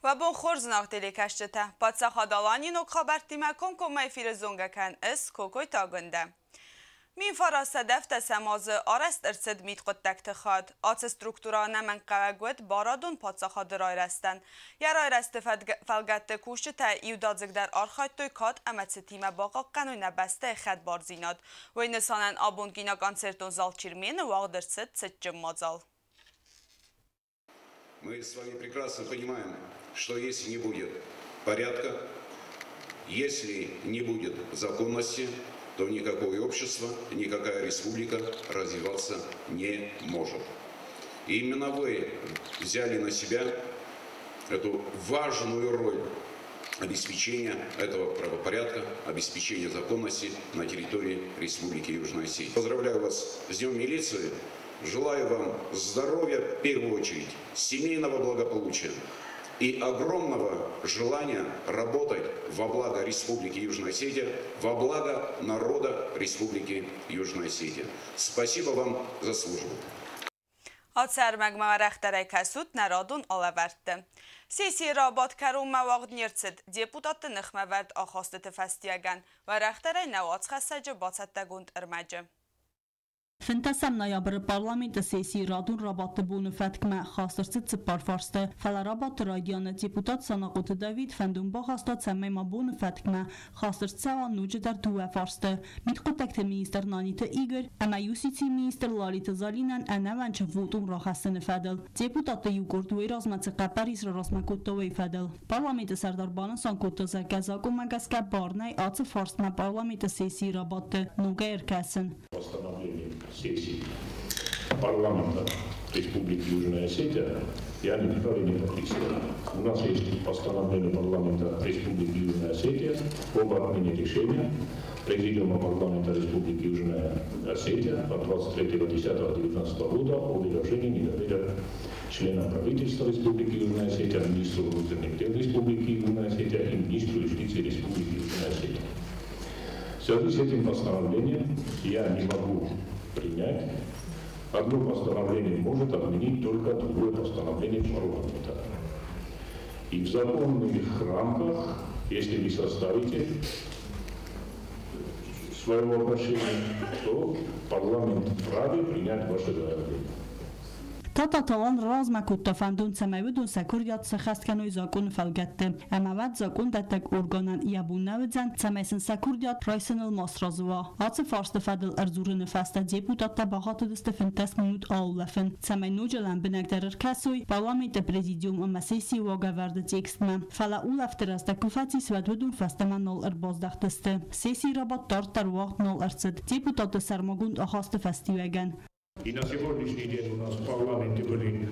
و بون خورزناق دیلی کشته پادسا خادالانی نو خبرتیمه کم افیر زونگکن اس کوکوی تاگنده. مین فراست دفت سماز آرست ارسد میت قد دکت خاد. آت سترکتورا نمن قوگود بارادون پادسا خاد رای رستن. یا رای رست فلگت کوشت تا ایودادزگ در آرخایت توی کاد امت ستیمه باقا قنوی نبسته خد بارزیناد. و این نسانن آبون گینا کنسرتون زال چیرمین واقع درست ست مازال. Мы с вами прекрасно понимаем, что если не будет порядка, если не будет законности, то никакое общество, никакая республика развиваться не может. И именно вы взяли на себя эту важную роль обеспечения этого правопорядка, обеспечения законности на территории Республики Южная Осетия. Поздравляю вас с Днем милиции. Желаю вам здоровья в первую очередь, семейного благополучия и огромного желания работать во благо Республики Южная Осетия, во благо народа Республики Южная Осетия. Спасибо вам за службу. آتسر مگمه رختره کسود نرادون آلورده. سیسی رابط کرون مواقع نیرتد دیپوتات نخمه ورد آخاسته تفستیگن و رختره نوات خسجه باست دگوند ارمجه. فنتسم نایابر پارلمانت سیاسی رادون رابطه بون فتکمه خاصرت سپار فارسته فل رابط رایدیان دیپوتات ساناقوت داوید فندون با خواستات سمه ما بون فتکمه خاصرت سوان نوجه در تو فارسته میت قطعت مینیستر نانیت ایگر اما یوسیتی مینیستر لالیت زالینن انوان چه ووتون را خستن فدل دیپوتات یوگردوی رازمت قپریس را رازمکوتوی فدل پارلمانت سردار بانسان کوتوزا گزاگو مگسکه بارنای آت فارسمه پارلمانت سیاسی رابطه نوگه ارکسن сессии парламента Республики Южная Осетия я никогда не подписывал. У нас есть постановление парламента Республики Южная Осетия об отмене решения Президиума парламента Республики Южная Осетия от 23.10.2019 года о выражении недоверия члена правительства Республики Южная Осетия, министру внутренних дел Республики Южная Осетия и министру юстиции Республики Южная Осетия. В связи с этим постановлением я не могу принять. Одно постановление может отменить только другое постановление парламента. И в законных рамках, если вы составите своего отношения, то парламент вправе принять ваше заявление. تا تالان راز مکوت فندون سماودون سکوریات سخست کنوی زاکون فلگته امواد زاکون دتک ارگانن یابون نودزن سمیسن سکوریات رایسن الماسرازوا آت فارست فدل ارزورن فسته دیپوتات تباقات دست فنتس منوت آولفن سمی نوجلن بنگدرر کسوی پارلمانت پرزیدیوم اما سیسی واگه ورده تیکستمن فلا اولفتر است کفاتی سودودون فسته من نال ارباز دختسته سیسی رابط دار تر وقت نال ارسد دیپوتات سرمگوند آخاست فستیوگن И на сегодняшний день у нас в парламенте были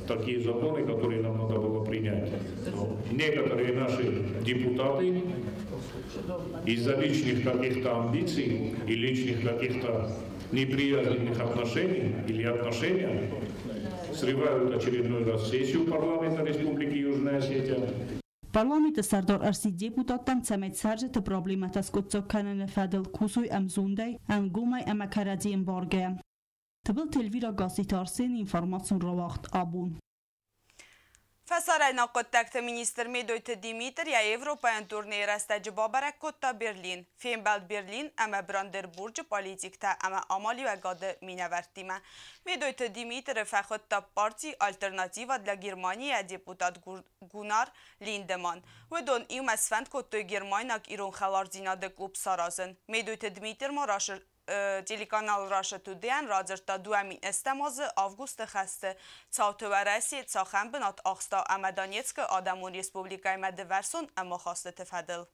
такие законы, которые нам надо было принять. Но некоторые наши депутаты из-за личных каких-то амбиций и личных каких-то неприязненных отношений или отношения срывают очередной раз сессию парламента Республики Южная Осетия. Парламент сардор арси депутаттан самет саржет проблемата с куцокканен фадл кусуй амзундай ангумай амакаради эмбарге. تبل تلویرا گازیتارسین اینفرماسیون را وقت آبون. فساره ناقد تکت مینیستر میدویت دیمیتر یا ایوروپایان تورنی رسته جبابرک کتا برلین. فیم بلد برلین اما براندر برج پالیتیک تا اما آمالی و گاده مینورتیمه. میدویت دیمیتر فخود تا پارتی آلترناتیو دل گرمانی یا دیپوتات گونار لیندمان. و دون ایوم اسفند کتوی گرمانیک ایرون خلار زیناده کلوب سارازن. میدویت دیمیتر ما راشر تلکانال راشه تودیان رادر تا دوامین استماز آوگوست خسته تاوتو و رسی تاخم بنات آخستا اما دانیتسک آدمون ریسپوبلیکای مده ورسون اما خواسته تفدل.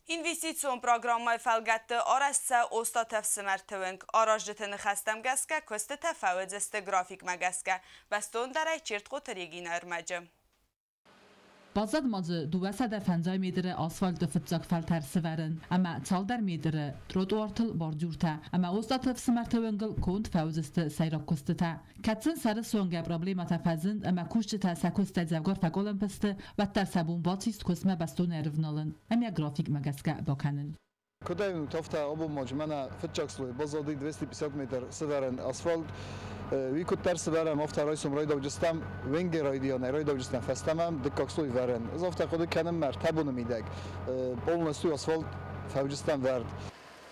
اینویستیسیون پروگرامای فلگت آرسته اوستا تفسمرتونگ آراجدتن خستم گسکه کست تفاوت است گرافیک مگسکه بستون درای چرت قطریگین ارمجه. Bazad mazı 250 metre asfalt fıtsak falter severin ama çaldar metre trotuartıl borcurta ama ostatıf smertevengel kont fawziste sayrakostita katsın sarı songa problemata fazın ama kuşta sakosta zavgar fakolan peste ve tersabun batist kosma baston ervnalın ama grafik magaska bakanin Куда товта обу мажмана фитчакслой базоди 250 метр северен асфальт ویکو ترس برم افت رایسم رای دوجستم ونگ رای دیانه رای دوجستم فستمم دکاکسوی ورن از افت خود کنم مرتبون میدک بول نسوی اسفالت فوجستم ورد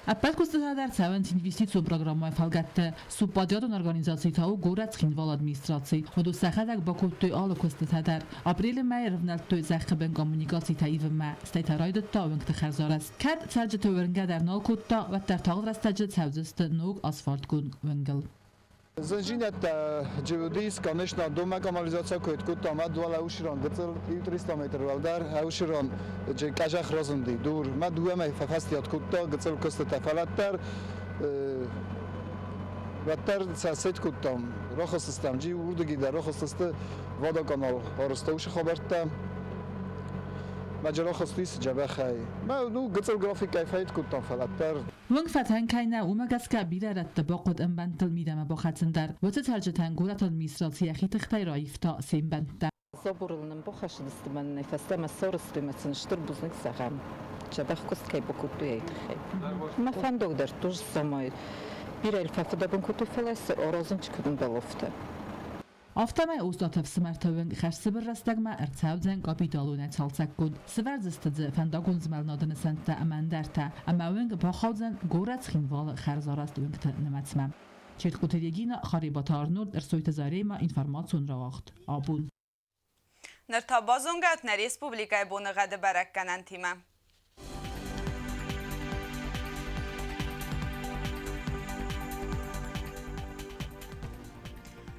Apet kustătădar țeavent investițiu programul falgate sub padiatul organizației tău gorat schindval administrației. Modu săhădăc băcut tu alu kustătădar. April mai revnel tu zăhă ben comunicații tăive mai stai raidu tău în tăxarzaras. Kad țelge tu vengă dar nol kutta ve ter tağ rastăge țeavzeste nog asfalt gun vengel. Zężinet geodis kanışna doma kanalizacja koyut kutta ma duala ushran gıtıl 300 metre valdar ushran je kajah razındi dur ma duama fafastiyat kutta gıtıl kusta tafalattar Vatter saset kuttam rohos sistem ji urdu gider rohos sistem voda kanal orasta ush khabarta مجرا خصوصی جبه خی ما دو قصر گرافیک کیفیت کتام فلاتر ونگ فتن کاینا اومگس کبیره رت باقد انبنتل میدم با خطندر و ترجتن گورت administrație خیت ختی رایفتا سیم بنت صبرلنم بخش دستمن نفسته مسار استمتن شتر بزنگ سخم جبه خست کی بکوتوی خی ما فندق در توش سمای بیرل ففدا بنکوتو فلس آرازن چکدن دلفته Aftamay uzdatıb smərtövün xərsi bir rəstəqmə ərtəvdən kapitalunə çalsaqqun. Sivərzistıcı fəndagun zməlnadını səntdə əməndərtə, əməvün baxavzən qorət xinvalı xərzarast üngtə nəmətsməm. Çirtqutiriyegina xaribatarnur ərsöytə zareyma informasyon rağaxt. Abun. Nərtabazongat nə Respublikay bonıqadı bərəkkənən timə.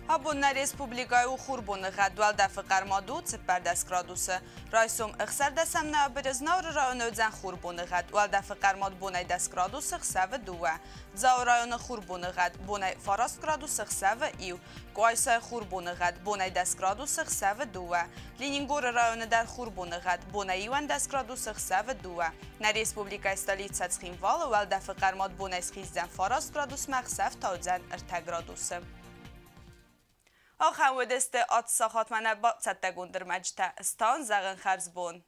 Abunna Respublikay u xurbunu xadwal da fıqarmadu tsipar deskraduse. Raysum ıxsar desemne abiriznaur rayon ödzen xurbunu xadwal da fıqarmad bunay deskraduse xsavı duva. Dzao rayonu xurbunu xad bunay farast graduse xsavı iw. Qoaysay xurbunu xad bunay deskraduse xsavı duva. Leningor rayonu dar xurbunu xad bunay iwan deskraduse xsavı duva. Na Respublikay stolitsa tsxinvalı wal da fıqarmad bunay xizden farast gradusma xsav tawdzan irtagraduse. آخر ودست آت ساخت منه با ستگوندر مجته استان زغن خرزبون